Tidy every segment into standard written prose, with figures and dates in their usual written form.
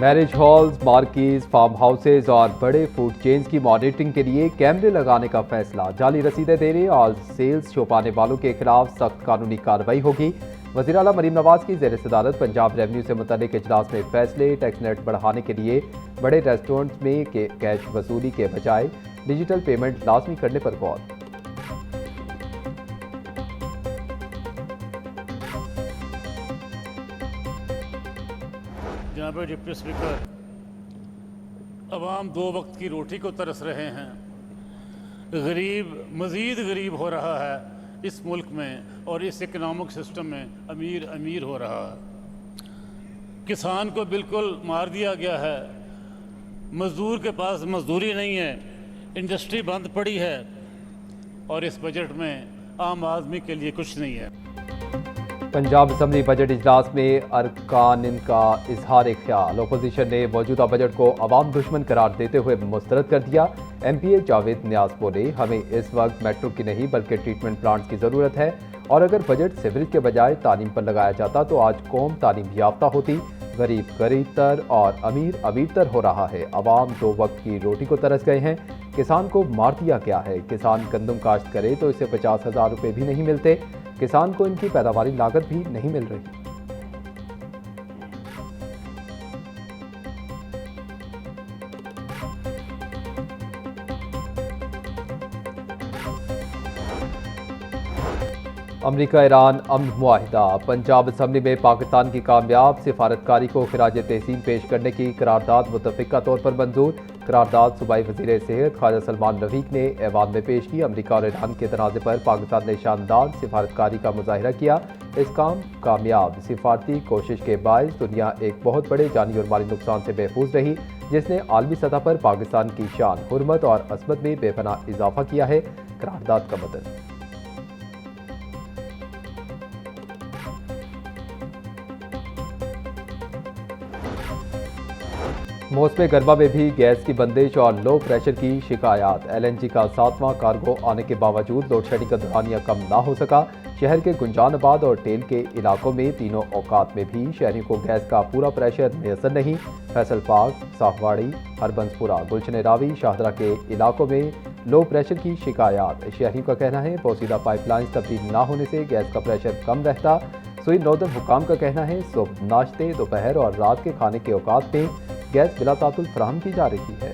Marriage halls, marquees, farm houses और बड़े food chains की मॉनिटरिंग के लिए कैमरे लगाने का फैसला। जाली रसीदें देने और सेल्स छुपाने वालों के खिलाफ सख्त कानूनी कार्रवाई होगी। वज़ीर आला मरीम नवाज की ज़ेर सदारत पंजाब रेवन्यू से मुतल्लिक इजलास में फैसले। टैक्स नेट बढ़ाने के लिए बड़े रेस्टोरेंट्स में कैश वसूली के बजाय डिजिटल पेमेंट लाजमी करने पर गौर। जनाब डिप्टी स्पीकर, अवाम दो वक्त की रोटी को तरस रहे हैं। गरीब मज़ीद गरीब हो रहा है इस मुल्क में, और इस इकनॉमिक सिस्टम में अमीर अमीर हो रहा है। किसान को बिल्कुल मार दिया गया है। मज़दूर के पास मजदूरी नहीं है, इंडस्ट्री बंद पड़ी है, और इस बजट में आम आदमी के लिए कुछ नहीं है। पंजाब असम्बली बजट इजलास में अरकान का इजहार ख्याल। अपोजिशन ने मौजूदा बजट को अवाम दुश्मन करार देते हुए मुस्तरद कर दिया। MPA जावेद न्याज बोले, हमें इस वक्त मेट्रो की नहीं बल्कि ट्रीटमेंट प्लांट्स की ज़रूरत है, और अगर बजट सिवरेज के बजाय तालीम पर लगाया जाता तो आज कौम तालीम याफ्ता होती। गरीब गरीबतर और अमीर अमीरतर हो रहा है। अवाम दो वक्त की रोटी को तरस गए हैं। किसान को मार दिया गया है। किसान गंदम काश्त करे तो इसे 50,000 रुपये भी नहीं मिलते। किसान को इनकी पैदावारी लागत भी नहीं मिल रही। अमरीका ईरान अमन मुआहिदा। पंजाब असम्बली में पाकिस्तान की कामयाब सिफारतकारी को खिराज तहसीन पेश करने की करारदाद मुतफ़िका तौर पर मंजूर। करारदाद सूबाई वज़ीर सेहत ख्वाजा सलमान रफ़ीक ने ऐवान में पेश की। अमरीका और ईरान के तनाज़े पर पाकिस्तान ने शानदार सिफारतकारी का मुजाहिरा किया। इस कामयाब सिफारती कोशिश के बायस दुनिया एक बहुत बड़े जानी और माली नुकसान से महफूज रही, जिसने आलमी सतह पर पाकिस्तान की शान, हुर्मत और असमत में बेपनाह इजाफा किया है। करारदाद का मतलब मौसम गर्मा में भी गैस की बंदिश और लो प्रेशर की शिकायत। LNG का 7वां कार्गो आने के बावजूद लोड शेडिंग का दौरानिया कम ना हो सका। शहर के गुंजानाबाद और टेल के इलाकों में तीनों औकात में भी शहरियों को गैस का पूरा प्रेशर मैसर नहीं। फैसल पार्क, साफवाड़ी, हरबंसपुरा, गुलशन रावी, शाहदरा के इलाकों में लो प्रेशर की शिकायत। शहरियों का कहना है पोसीदा पाइपलाइन तब्दील ना होने से गैस का प्रेशर कम रहता। सुई नॉर्दर्न हुकाम का कहना है सुबह नाश्ते, दोपहर और रात के खाने के औकात में गैस बिला तातुल फराहम की जा रही है।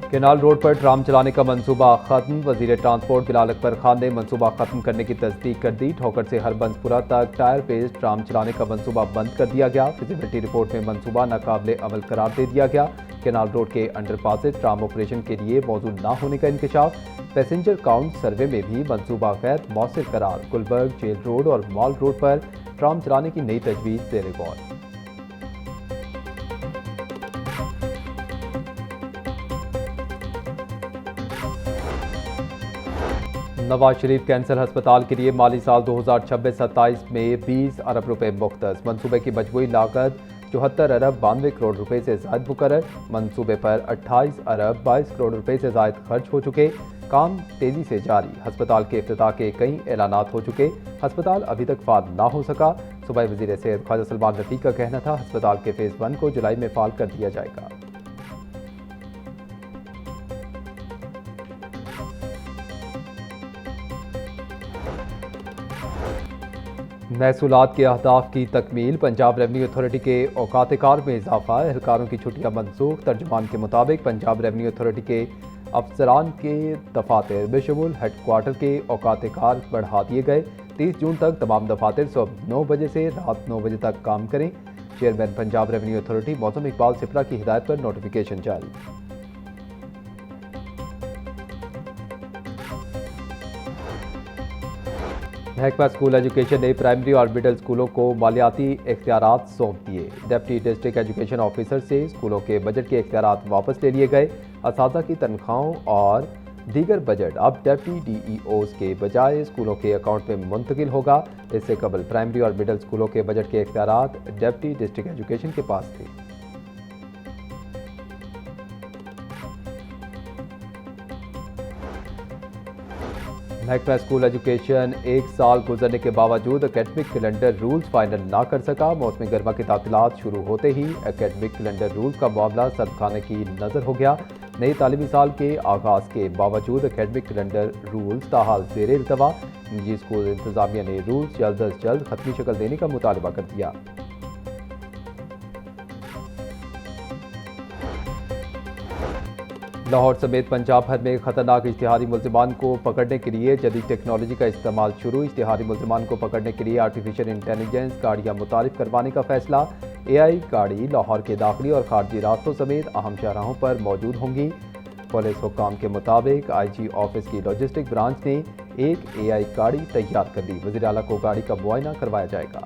केनाल रोड पर ट्राम चलाने का मंसूबा खत्म। वजीर ट्रांसपोर्ट बिलाल अकबर खान ने मंसूबा खत्म करने की तस्दीक कर दी। ठोकर से हरबंसपुरा तक टायर बेस्ड ट्राम चलाने का मंसूबा बंद कर दिया गया। फिजिबिलिटी रिपोर्ट में मंसूबा नाकाबिले अमल करार दे दिया गया। केनाल रोड के अंडरपासेज ट्राम ऑपरेशन के लिए मौजूद न होने का इंकशाफ। पैसेंजर काउंट सर्वे में भी मंसूबा गैर मौसर करार। गुलबर्ग, जेल रोड और मॉल रोड पर ट्राम चलाने की नई तजवीज़ ज़ेर गौर। नवाज शरीफ कैंसर अस्पताल के लिए माली साल 2026-27 में 20 अरब रुपए मुख्तस। मंसूबे की मजमूई लागत 74 अरब 92 करोड़ रुपए से ज़ायद मुकर्रर। मंसूबे पर 28 अरब 22 करोड़ रुपए से ज़ायद खर्च हो चुके। काम तेज़ी से जारी। अस्पताल के इफ्तिताह के कई ऐलानात हो चुके। अस्पताल अभी तक फाल ना हो सका। सूबाई वज़ीर सेहत ख्वाजा सलमान रफ़ीक का कहना था अस्पताल के फेज़ 1 को जुलाई में फाल कर दिया जाएगा। महसूलात के अहदाफ की तकमील। पंजाब रेवन्यू अथॉरिटी के औकात कार में इजाफा। एहलकारों की छुट्टियां मनसूख। तर्जुमान के मुताबिक पंजाब रेवन्यू अथॉरिटी के अफसरान के दफातर बेशमुल हेडक्वार्टर के औकात कार बढ़ा दिए गए। 30 जून तक तमाम दफातर सुबह 9 बजे से रात 9 बजे तक काम करें। चेयरमैन पंजाब रेवन्यू अथॉरिटी मौसम इकबाल सिपरा की हिदायत पर नोटिफिकेशन जारी। महकमा स्कूल एजुकेशन ने प्राइमरी और मिडिल स्कूलों को मालियाती इख्तियारात सौंप दिए। डिप्टी डिस्ट्रिक्ट एजुकेशन ऑफिसर से स्कूलों के बजट के इख्तियारात वापस ले लिए गए। असातिज़ा की तनख्वाहों और दीगर बजट अब डिप्टी DEOs के बजाय स्कूलों के अकाउंट में मुंतकिल होगा। इससे कबल प्राइमरी और मिडिल स्कूलों के बजट के इख्तियारात डिप्टी डिस्ट्रिक्ट एजुकेशन के पास थे। महकमा स्कूल एजुकेशन 1 साल गुजरने के बावजूद एकेडमिक कैलेंडर रूल्स फाइनल ना कर सका। मौसमी गर्मा की तातीलात शुरू होते ही एकेडमिक कैलेंडर रूल्स का मामला सरखाने की नज़र हो गया। नई तालीमी साल के आगाज़ के बावजूद एकेडमिक कैलेंडर रूल्स ताहाल ज़ेर इल्तवा। निजी स्कूल इंतजामिया ने रूल्स जल्द अज जल्द खत्मी शक्ल देने का मुतालबा कर दिया। लाहौर समेत पंजाब भर में खतरनाक इश्तिहारी मुल्जिमान को पकड़ने के लिए जदीद टेक्नोलॉजी का इस्तेमाल शुरू। इश्तिहारी मुल्जिमान को पकड़ने के लिए आर्टिफिशियल इंटेलिजेंस गाड़ियां मुतारिफ करवाने का फैसला। AI गाड़ी लाहौर के दाखिली और खारजी रास्तों समेत अहम शाहराहों पर मौजूद होंगी। पुलिस हुक्काम के मुताबिक IG ऑफिस की लॉजिस्टिक ब्रांच ने एक AI गाड़ी तैयार कर दी। वज़ीर आला को गाड़ी का मुआयना करवाया जाएगा।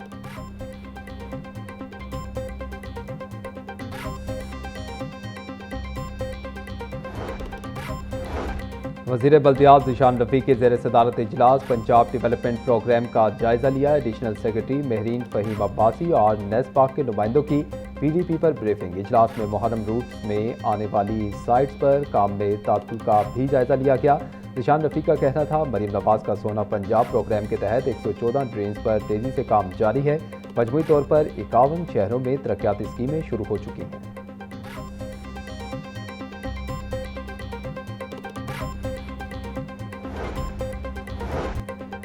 वज़ीर बल्दियात ज़ीशान रफ़ी के ज़ेर सदारत इजलास पंजाब डेवलपमेंट प्रोग्राम का जायज़ा लिया। एडिशनल सेक्रेटरी महरीन फ़हीम अब्बासी और नेस्पाक के नुमाइंदों की PDP पर ब्रीफिंग। इजलास में मुहर्रम रूट्स में आने वाली साइट्स पर काम में तात्तुल का भी जायज़ा लिया गया। ज़ीशान रफ़ी का कहना था मरीम नवाज़ का सोना पंजाब प्रोग्राम के तहत 114 ड्रेन्स पर तेज़ी से काम जारी है। मजमूई तौर पर 51 शहरों में तरक्याती स्कीमें शुरू हो चुकी हैं।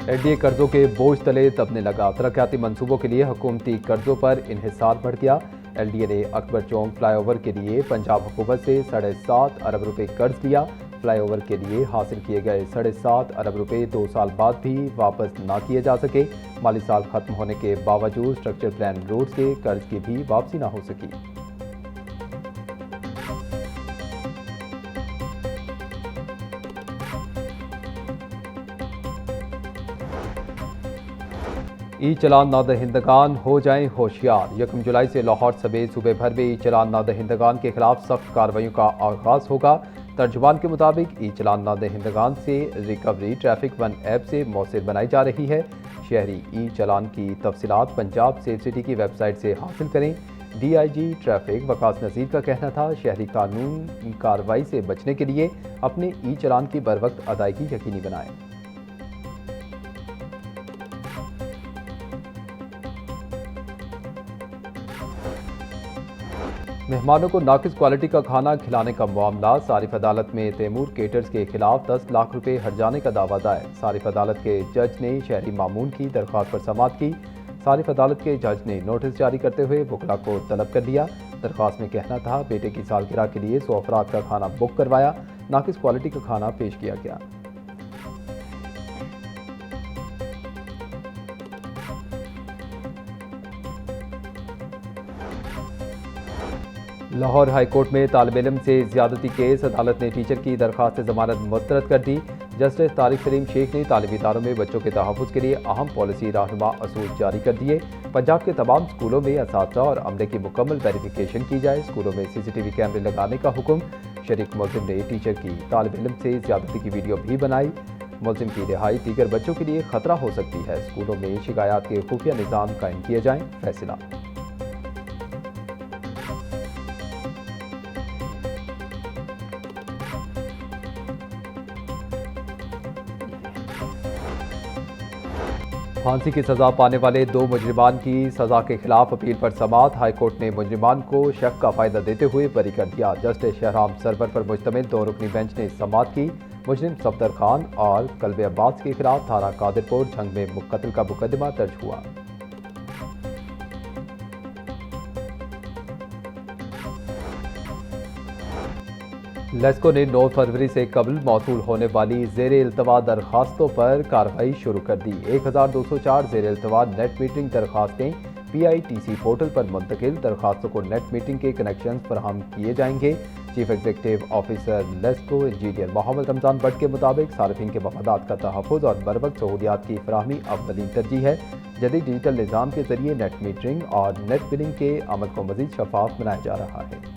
NDA कर्जों के बोझ तले दबने लगा। तरक्याती मंसूबों के लिए हुकूमती कर्जों पर इन्हिसार बढ़ गया। LDA ने अकबर चौक फ्लाईओवर के लिए पंजाब हुकूमत से 7.5 अरब रुपए कर्ज लिया। फ्लाईओवर के लिए हासिल किए गए 7.5 अरब रुपए 2 साल बाद भी वापस ना किए जा सके। माली साल खत्म होने के बावजूद स्ट्रक्चर प्लान रोड के कर्ज की भी वापसी ना हो सकी। चलान नादहिंदगान हो जाएं होशियार। 1 जुलाई से लाहौर समेत सूबे भर में चलान नादहिंदगान के खिलाफ सख्त कार्रवाइयों का आगाज होगा। तर्जुमान के मुताबिक चलान नादहिंदगान से रिकवरी ट्रैफिक 1 ऐप से मौसर बनाई जा रही है। शहरी चलान की तफसीलात पंजाब सेफ सिटी की वेबसाइट से हासिल करें। DIG ट्रैफिक वकास नज़ीर का कहना था शहरी कानून कार्रवाई से बचने के लिए अपने चलान की बर वक्त अदायगी यकीनी बनाएं। मेहमानों को नाकिस क्वालिटी का खाना खिलाने का मामला। सारिफ अदालत में तैमूर केटर्स के खिलाफ 10 लाख रुपए हर्जाने का दावा दायर। सारिफ अदालत के जज ने शहरी मामून की दरख्वास्त पर समाअत की। सारिफ अदालत के जज ने नोटिस जारी करते हुए वकला को तलब कर लिया। दरख्वास्त में कहना था बेटे की सालगिरह के लिए 100 अफराद का खाना बुक करवाया। नाकिस क्वालिटी का खाना पेश किया गया। लाहौर हाई कोर्ट में तालिब इल्म से ज्यादती केस। अदालत ने टीचर की दरखास्त जमानत मुस्तरद कर दी। जस्टिस तारिक सलीम शेख ने तालिमी इदारों में बच्चों के तहफ़्फ़ुज़ के लिए अहम पॉलिसी रहनुमा असूल जारी कर दिए। पंजाब के तमाम स्कूलों में असातिज़ा और अमले की मुकम्मल वेरिफिकेशन की जाए। स्कूलों में CCTV कैमरे लगाने का हुक्म। शरीक मुल्ज़िम ने टीचर की तालिब इल्म से ज्यादती की वीडियो भी बनाई। मुल्ज़िम की रिहाई दीगर बच्चों के लिए खतरा हो सकती है। स्कूलों में शिकायत के खुफिया निज़ाम कायम किए जाएँ। फैसला। फांसी की सजा पाने वाले 2 मुजरिमान की सजा के खिलाफ अपील पर समाअत। हाईकोर्ट ने मुजरिमान को शक का फायदा देते हुए बरी कर दिया। जस्टिस शहराम सरवर पर मुश्तमिल 2 रुकनी बेंच ने समाअत की। मुजरिम सफदर खान और कल्बे अब्बास के खिलाफ थाना कादिरपुर जंग में कत्ल का मुकदमा दर्ज हुआ। लेस्को ने 9 फरवरी से कबल मौसूल होने वाली ज़ेर इल्तवा दरखास्तों पर कार्रवाई शुरू कर दी। 1204 ज़ेर इल्तवा नेट मीटरिंग दरखास्तें PITC पोर्टल पर मुंतकिल। दरखास्तों को नेट मीटरिंग के कनेक्शन फराहम किए जाएंगे। Chief executive officer LESCO engineer Mohammad Ramzan Bhatt के मुताबिक सार्फिन के मफादात का तहफ़्फ़ुज़ और बरवक्त सहूलियात की फराहमी अव्वलीन तरजीह है। जदीद डिजिटल निज़ाम के जरिए नेट मीटरिंग और नेट बिलिंग के अमल को मज़ीद शफाफ बनाया जा रहा है।